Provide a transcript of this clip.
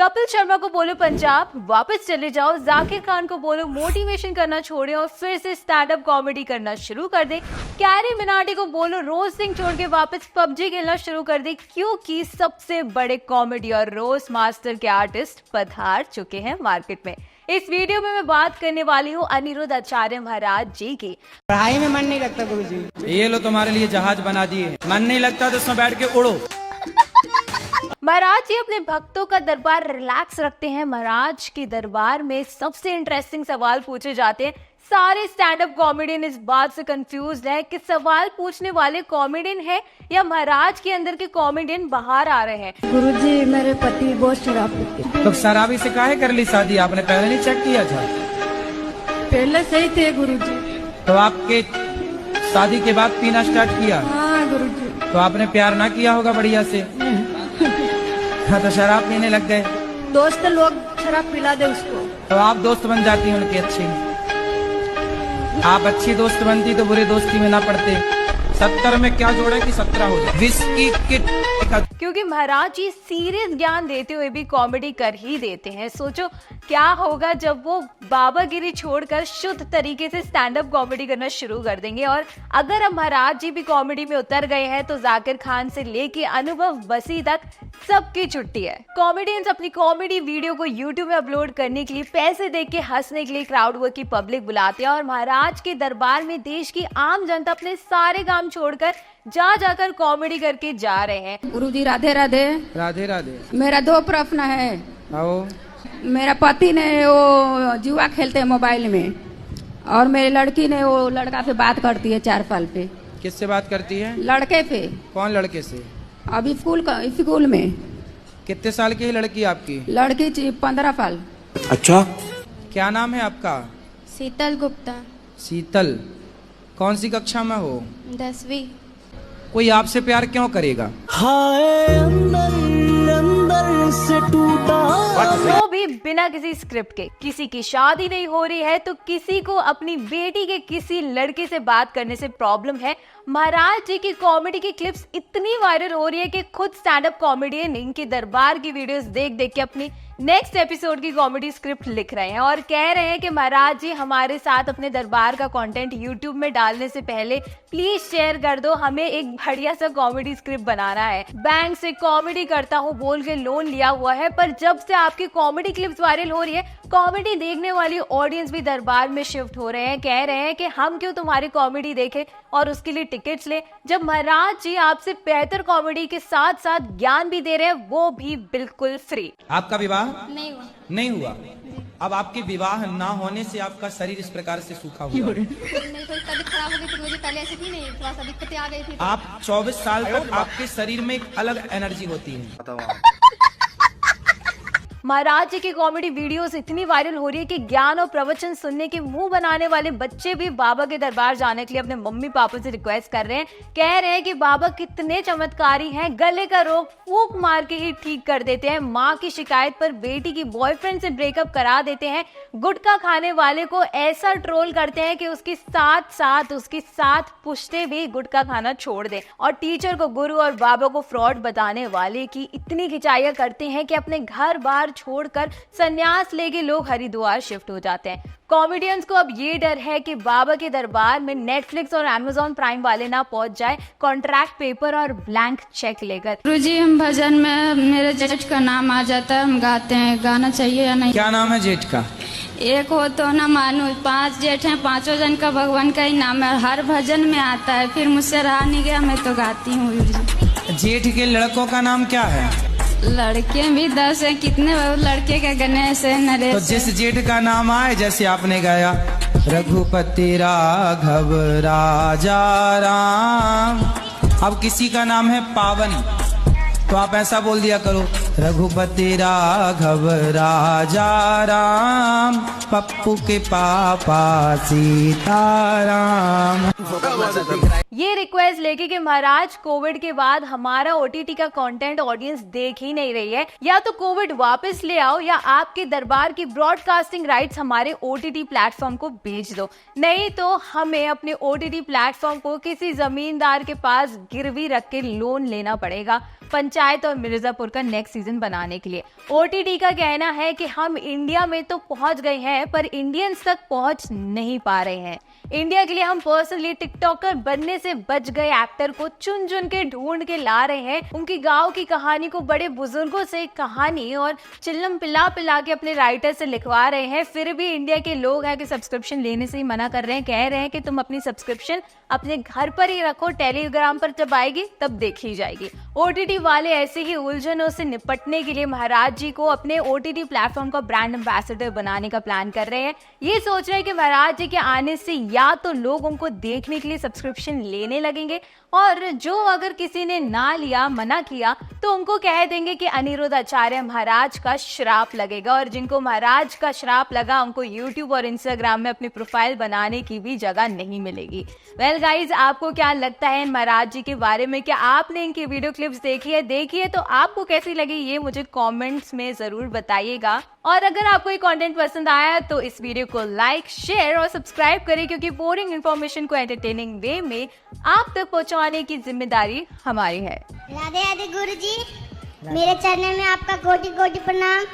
कपिल शर्मा को बोलो पंजाब वापस चले जाओ, जाकिर खान को बोलो मोटिवेशन करना छोड़े और फिर से स्टैंड अप कॉमेडी करना शुरू कर दे। कैरी मिनाटी को बोलो रोज सिंह छोड़ के वापस पबजी खेलना शुरू कर दे, क्योंकि सबसे बड़े कॉमेडी और रोज मास्टर के आर्टिस्ट पधार चुके हैं मार्केट में। इस वीडियो में मैं बात करने वाली हूँ अनिरुद्ध आचार्य महाराज जी की। पढ़ाई में मन नहीं लगता गुरुजी। ये लो तुम्हारे लिए जहाज बना दिए, मन नहीं लगता तो उसमें बैठ के उड़ो। महाराज जी अपने भक्तों का दरबार रिलैक्स रखते हैं। महाराज के दरबार में सबसे इंटरेस्टिंग सवाल पूछे जाते हैं। सारे स्टैंड अप कॉमेडियन इस बात से कंफ्यूज है कि सवाल पूछने वाले कॉमेडियन है या महाराज के अंदर के कॉमेडियन बाहर आ रहे हैं। गुरुजी मेरे पति बहुत शराब पीते। तो शराबी से काहे कर ली शादी? आपने पहले नहीं चेक किया था? पहले सही थे गुरुजी। तो आपके शादी के बाद पीना स्टार्ट किया? हाँ गुरुजी। तो आपने प्यार ना किया होगा बढ़िया से। हाँ, तो शराब पीने लग गए। दोस्त लोग शराब पिला दे उसको। तो आप दोस्त बन जाती उनकी अच्छी। आप अच्छी दोस्त बनती तो बुरी दोस्ती में ना पड़ते। 70 में क्या जोड़ा कि 17 हो जाए। Whisky kit. क्योंकि महाराज जी सीरियस ज्ञान देते हुए भी कॉमेडी कर ही देते हैं। सोचो क्या होगा जब वो बाबागिरी छोड़कर शुद्ध तरीके से स्टैंड अप कॉमेडी करना शुरू कर देंगे। और अगर अब महाराज जी भी कॉमेडी में उतर गए हैं तो जाकिर खान से लेके अनुभव बसी तक सबकी छुट्टी है। कॉमेडियंस अपनी कॉमेडी वीडियो को यूट्यूब में अपलोड करने के लिए पैसे दे के हंसने के लिए क्राउड वर्क की पब्लिक बुलाते हैं और महाराज के दरबार में देश की आम जनता अपने सारे काम छोड़कर जाकर कॉमेडी करके जा रहे हैं। गुरुजी राधे राधे। राधे राधे। मेरा 2 प्रश्न है। आओ। मेरा पति ने वो जुआ खेलते हैं मोबाइल में और मेरी लड़की ने वो लड़का से बात करती है 4 साल पे। किससे बात करती है? लड़के पे। कौन लड़के से? अभी स्कूल में। कितने साल की है लड़की आपकी? लड़की 15 साल। अच्छा। क्या नाम है आपका? शीतल गुप्ता। शीतल। कौन सी कक्षा में हो? 10वीं। कोई आपसे प्यार क्यों करेगा? वो भी बिना किसी स्क्रिप्ट के। किसी की शादी नहीं हो रही है तो किसी को अपनी बेटी के किसी लड़के से बात करने से प्रॉब्लम है। महाराज जी की कॉमेडी की क्लिप्स इतनी वायरल हो रही है कि खुद स्टैंड अप कॉमेडियन इनके दरबार की वीडियोस देख के अपनी नेक्स्ट एपिसोड की कॉमेडी स्क्रिप्ट लिख रहे हैं और कह रहे हैं कि महाराज जी हमारे साथ अपने दरबार का कंटेंट यूट्यूब में डालने से पहले प्लीज शेयर कर दो, हमें एक बढ़िया सा कॉमेडी स्क्रिप्ट बनाना है। बैंक से कॉमेडी करता हूँ बोल के लोन लिया हुआ है, पर जब से आपकी कॉमेडी क्लिप्स वायरल हो रही है कॉमेडी देखने वाली ऑडियंस भी दरबार में शिफ्ट हो रहे हैं। कह रहे हैं कि हम क्यों तुम्हारी कॉमेडी देखें और उसके लिए टिकट्स ले, जब महाराज जी आपसे बेहतर कॉमेडी के साथ साथ ज्ञान भी दे रहे हैं, वो भी बिल्कुल फ्री। आपका विवाह नहीं हुआ। नहीं हुआ? अब आपके विवाह ना होने से आपका शरीर इस प्रकार से सूखा हुआ है। नहीं, थोड़ी तबीयत खराब हो गई थी, मुझे पहले ऐसी थी नहीं, थोड़ा सा दिक्कतें आ गई थी। आप 24 साल तक आपके शरीर में एक अलग एनर्जी होती है। महाराज जी की कॉमेडी वीडियोस इतनी वायरल हो रही है कि ज्ञान और प्रवचन सुनने के मुंह बनाने वाले बच्चे भी बाबा के दरबार जाने के लिए अपने मम्मी पापा से रिक्वेस्ट कर रहे हैं। कह रहे हैं कि बाबा कितने चमत्कारी हैं, गले का रोग फूंक मार के ही ठीक कर देते हैं, माँ की शिकायत पर बेटी की बॉयफ्रेंड से ब्रेकअप करा देते हैं, गुटखा खाने वाले को ऐसा ट्रोल करते हैं कि उसकी साथ पुश्ते भी गुटखा खाना छोड़ दे, और टीचर को गुरु और बाबा को फ्रॉड बताने वाले की इतनी खिंचाइयां करते हैं कि अपने घर बार छोड़कर संन्यास लेके लोग हरिद्वार शिफ्ट हो जाते हैं। कॉमेडियंस को अब ये डर है कि बाबा के दरबार में नेटफ्लिक्स और अमेज़न प्राइम वाले ना पहुंच जाए कॉन्ट्रैक्ट पेपर और ब्लैंक चेक लेकर। गुरुजी हम भजन में मेरे जेठ का नाम आ जाता है, हम गाते हैं, गाना चाहिए या नहीं? क्या नाम है जेठ का? एक हो तो ना मालूम, 5 जेठ हैं, 5 जन का भगवान का ही नाम है, हर भजन में आता है, फिर मुझसे रहा नहीं गया, मैं तो गाती हूँ गुरुजी। जेठ के लड़कों का नाम क्या है? लड़के भी 10 हैं, कितने लड़के का? गणेश है, नरेश। तो जिस जेठ का नाम आए, जैसे आपने गाया रघुपति राघव राजा राम, अब किसी का नाम है पावन, तो आप ऐसा बोल दिया करो रघुपति राघव राजा राम, पप्पू के पापा सीताराम। ये रिक्वेस्ट लेके कि महाराज कोविड के बाद हमारा ओटीटी का कंटेंट ऑडियंस देख ही नहीं रही है, या तो कोविड वापस ले आओ या आपके दरबार की ब्रॉडकास्टिंग राइट्स हमारे ओटीटी प्लेटफॉर्म को भेज दो, नहीं तो हमें अपने ओटीटी प्लेटफॉर्म को किसी जमींदार के पास गिरवी रख के लोन लेना पड़ेगा। पंचायत और मिर्जापुर का नेक्स्ट सीजन बनाने के लिए। OTT का कहना है कि हम इंडिया में तो पहुंच गए हैं पर इंडियंस तक पहुंच नहीं पा रहे हैं। इंडिया के लिए हम पर्सनली टिकटॉकर बनने से बच गए एक्टर को चुन चुन के ढूंढ के ला रहे हैं, उनकी गांव की कहानी को बड़े बुजुर्गों से कहानी और चिल्लम पिला पिला के अपने राइटर से लिखवा रहे हैं। फिर भी इंडिया के लोग हैं कि सब्सक्रिप्शन लेने से ही मना कर रहे हैं, कह रहे हैं कि तुम अपनी सब्सक्रिप्शन अपने घर पर ही रखो, टेलीग्राम पर जब आएगी तब देखी जाएगी। OTT वाले ऐसे ही उलझनों से निपटने के लिए महाराज जी को अपने OTT प्लेटफॉर्म का ब्रांड एम्बेसडर बनाने का प्लान कर रहे हैं। ये सोच रहे हैं कि महाराज जी के आने से या तो लोग उनको देखने के लिए सब्सक्रिप्शन लेने लगेंगे और जो अगर किसी ने ना लिया, मना किया, तो उनको कह देंगे कि अनिरुद्ध आचार्य महाराज का श्राप लगेगा और जिनको महाराज का श्राप लगा उनको YouTube और Instagram में अपनी प्रोफाइल बनाने की भी जगह नहीं मिलेगी। वेल गाइज, आपको क्या लगता है इन महाराज जी के बारे में? क्या आपने इनकी वीडियो क्लिप्स देखी है तो आपको कैसी लगी ये मुझे कमेंट्स में जरूर बताइएगा। और अगर आपको ये कंटेंट पसंद आया तो इस वीडियो को लाइक, शेयर और सब्सक्राइब करें क्योंकि बोरिंग इन्फॉर्मेशन को एंटरटेनिंग वे में आप तक पहुंचाने की जिम्मेदारी हमारी है। राधे राधे गुरुजी, मेरे चरणों में आपका कोटि कोटि प्रणाम।